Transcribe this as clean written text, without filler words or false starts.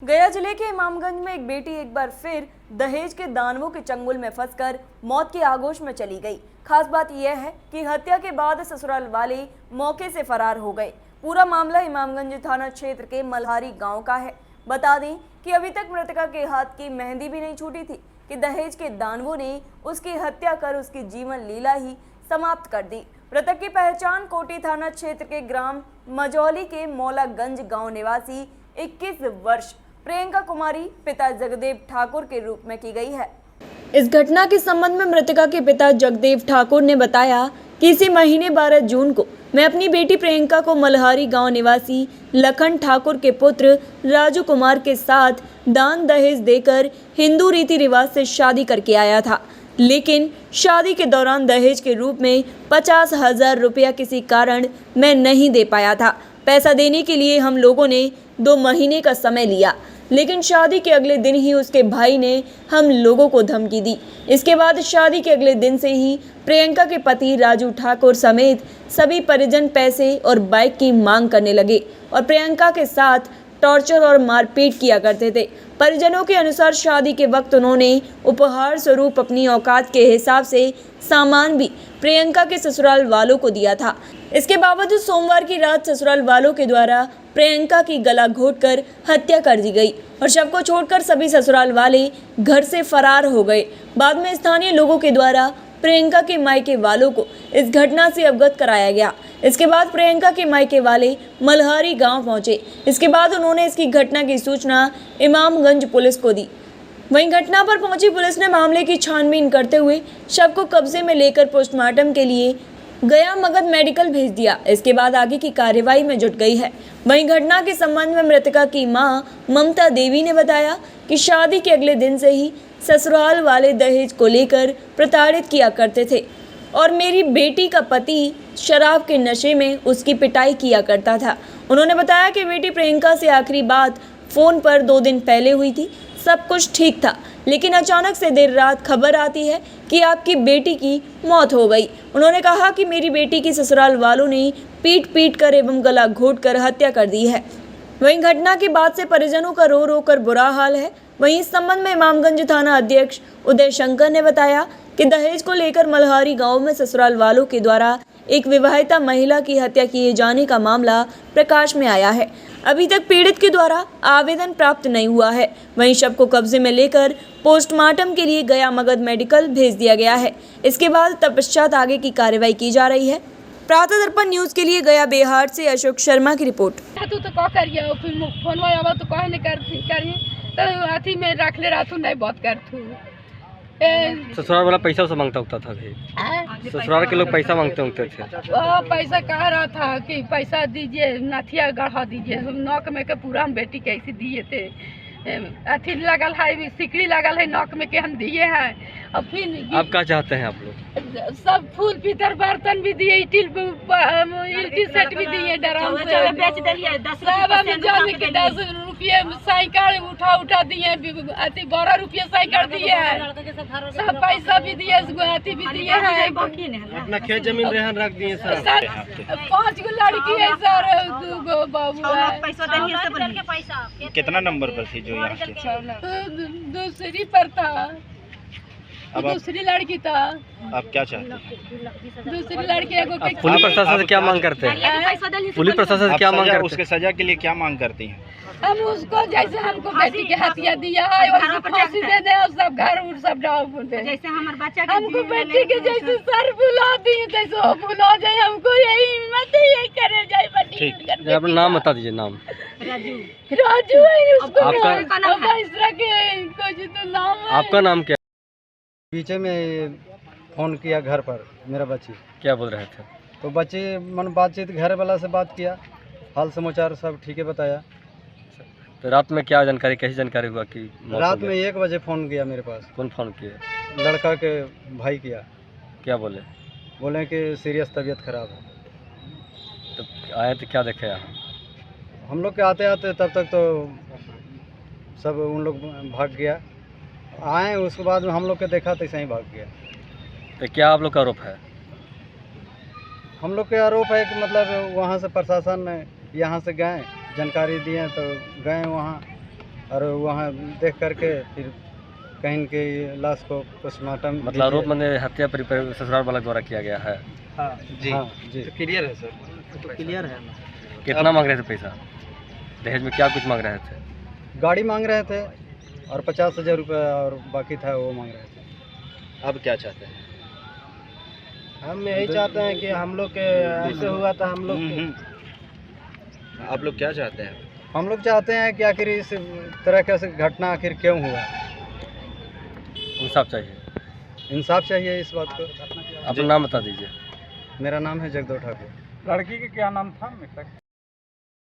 गया जिले के इमामगंज में एक बेटी एक बार फिर दहेज के दानवों के चंगुल में फंसकर मौत की आगोश में चली गई। खास बात यह है कि हत्या के बाद ससुराल वाले मौके से फरार हो गए। पूरा मामला इमामगंज थाना क्षेत्र के मल्हारी गांव का है। बता दें कि अभी तक मृतका के हाथ की मेहंदी भी नहीं छूटी थी कि दहेज के दानवों ने उसकी हत्या कर उसकी जीवन लीला ही समाप्त कर दी। मृतक की पहचान कोटी थाना क्षेत्र के ग्राम मजौली के मौलागंज गांव निवासी 21 वर्ष प्रियंका कुमारी पिता जगदेव ठाकुर के रूप में की गई है। इस घटना के संबंध में मृतका के पिता जगदेव ठाकुर ने बताया कि इसी महीने 12 जून को मैं अपनी बेटी प्रियंका को मल्हारी गांव निवासी लखन ठाकुर के पुत्र राजू कुमार के साथ दान दहेज देकर हिंदू रीति रिवाज से शादी करके आया था, लेकिन शादी के दौरान दहेज के रूप में 50,000 रुपया किसी कारण मैं नहीं दे पाया था। पैसा देने के लिए हम लोगों ने 2 महीने का समय लिया, लेकिन शादी के अगले दिन ही उसके भाई ने हम लोगों को धमकी दी। इसके बाद शादी के अगले दिन से ही प्रियंका के पति राजू ठाकुर समेत सभी परिजन पैसे और बाइक की मांग करने लगे और प्रियंका के साथ टॉर्चर और मारपीट किया करते थे। परिजनों के अनुसार शादी के वक्त उन्होंने उपहार स्वरूप अपनी औकात के हिसाब से सामान भी प्रियंका के ससुराल वालों को दिया था। इसके बावजूद सोमवार की रात ससुराल वालों के द्वारा प्रियंका की गला घोंटकर हत्या कर दी गई और शव को छोड़कर सभी ससुराल वाले घर से फरार हो गए। बाद में स्थानीय लोगों के द्वारा प्रियंका के मायके वालों को इस घटना से अवगत कराया गया। इसके बाद प्रियंका के मायके वाले मल्हारी गांव पहुंचे। इसके बाद उन्होंने इसकी घटना की सूचना इमामगंज पुलिस को दी। वहीं घटना पर पहुंची पुलिस ने मामले की छानबीन करते हुए शव को कब्जे में लेकर पोस्टमार्टम के लिए गया मगध मेडिकल भेज दिया। इसके बाद आगे की कार्यवाही में जुट गई है। वहीं घटना के संबंध में मृतका की मां ममता देवी ने बताया कि शादी के अगले दिन से ही ससुराल वाले दहेज को लेकर प्रताड़ित किया करते थे और मेरी बेटी का पति शराब के नशे में उसकी पिटाई किया करता था। उन्होंने बताया कि बेटी प्रियंका से आखिरी बात फोन पर 2 दिन पहले हुई थी। सब कुछ ठीक था, लेकिन अचानक से देर रात खबर आती है कि आपकी बेटी की मौत हो गई। उन्होंने कहा कि मेरी बेटी की ससुराल वालों ने पीट कर एवं गला घोंटकर हत्या कर दी है। वहीं घटना के बाद से परिजनों का रो रो कर बुरा हाल है। वहीं इस संबंध में इमामगंज थाना अध्यक्ष उदय शंकर ने बताया कि दहेज को लेकर मल्हारी गांव में ससुराल वालों के द्वारा एक विवाहिता महिला की हत्या किए जाने का मामला प्रकाश में आया है। अभी तक पीड़ित के द्वारा आवेदन प्राप्त नहीं हुआ है। वहीं शव को कब्जे में लेकर पोस्टमार्टम के लिए गया मगध मेडिकल भेज दिया गया है। इसके बाद तत्पश्चात आगे की कार्रवाई की जा रही है। प्रातः दर्पण न्यूज के लिए गया बेहाट से अशोक शर्मा की रिपोर्ट। तू तो का करिए फिर फोन में आवा तो कहे नहीं करिए तो अथी में रख ले रहतू नहीं बात करतू। ससुराल वाला पैसा उसे मांगता उगता था भाई, ससुराल के लोग पैसा मांगते थे। वो पैसा कह रहा था कि पैसा दीजिए, नथिया गढ़ा दीजिए। नौक में के पूरा हम बेटी कैसे दिए थे, अथी लगल है, सिकड़ी लगल है नौक में के हम दिए हैं। और फिर आप क्या चाहते हैं आप लोग? सब फूल पीतर बर्तन भी दिए, इल्टी सेट भी दिए, ड्रम से बेच दिए। सब हम जाने के 10 रुपये साइकिल उठा दिए, अति 12 रुपये साइकिल दिए, सब पैसा भी दिए, अति भी दिए हैं। अपना खेत जमीन रहन रख दिए सर। 5 गो लड़की है सर, 2 गो बाबू है। कितना नंबर पर थी जो यहाँ के? दूसरी पर था, दूसरी लड़की था। आप क्या चाहते हैं? दूसरी लड़की पुलिस प्रशासन से क्या मांग करते हैं? पुलिस प्रशासन से क्या मांग करते हैं? उसके सजा के लिए क्या मांग करती हैं? हम उसको जैसे हमको बेटी के हत्या दिया है वैसे फांसी दे दे और सब घर उड़ सब डाल दे। जैसे हमारे बच्चा हमको बेटी के जैसे सर बुला दिए तैसे वो बुला जाए, हमको यही हिम्मत है, यही करे जाए बेटी। अपना नाम बता दीजिए। नाम राजू है उसको। आपका नाम आपका नाम क्या? पीछे में फ़ोन किया घर पर, मेरा बच्ची क्या बोल रहे थे? तो बच्ची मन बातचीत घर वाला से बात किया, हाल समाचार सब ठीक है बताया। तो रात में क्या जानकारी, कैसी जानकारी हुआ कि रात में 1 बजे फ़ोन किया मेरे पास। कौन फ़ोन किया? लड़का के भाई किया। क्या बोले? बोले कि सीरियस तबीयत खराब है। तो आए तो क्या देखे यहाँ? हम लोग के आते आते तब तक तो सब उन लोग भाग गया। आए उसके बाद में हम लोग के देखा तो ऐसे ही भाग गया। तो क्या आप लोग का आरोप है? हम लोग के आरोप है कि मतलब वहाँ से प्रशासन यहाँ से गए, जानकारी दिए तो गए वहाँ और वहाँ देख करके फिर कहीं के लाश को पोस्टमार्टम मतलब आरोप मैंने हत्या ससुराल वाला द्वारा किया गया है। जी हाँ जी क्लियर है सर, तो क्लियर है। कितना मांग रहे थे पैसा? दहेज में क्या कुछ मांग रहे थे? गाड़ी मांग रहे थे और 50,000 रुपये और बाकी था वो मांग रहे थे। अब क्या चाहते हैं? हम यही चाहते हैं कि हम लोग के ऐसे हुआ था, हम लोग आप लोग क्या चाहते हैं? हम लोग चाहते हैं कि आखिर इस तरह का घटना आखिर क्यों हुआ, इंसाफ चाहिए। इंसाफ चाहिए इस बात को। अपना नाम बता दीजिए। मेरा नाम है जगदो ठाकुर। लड़की के क्या नाम था?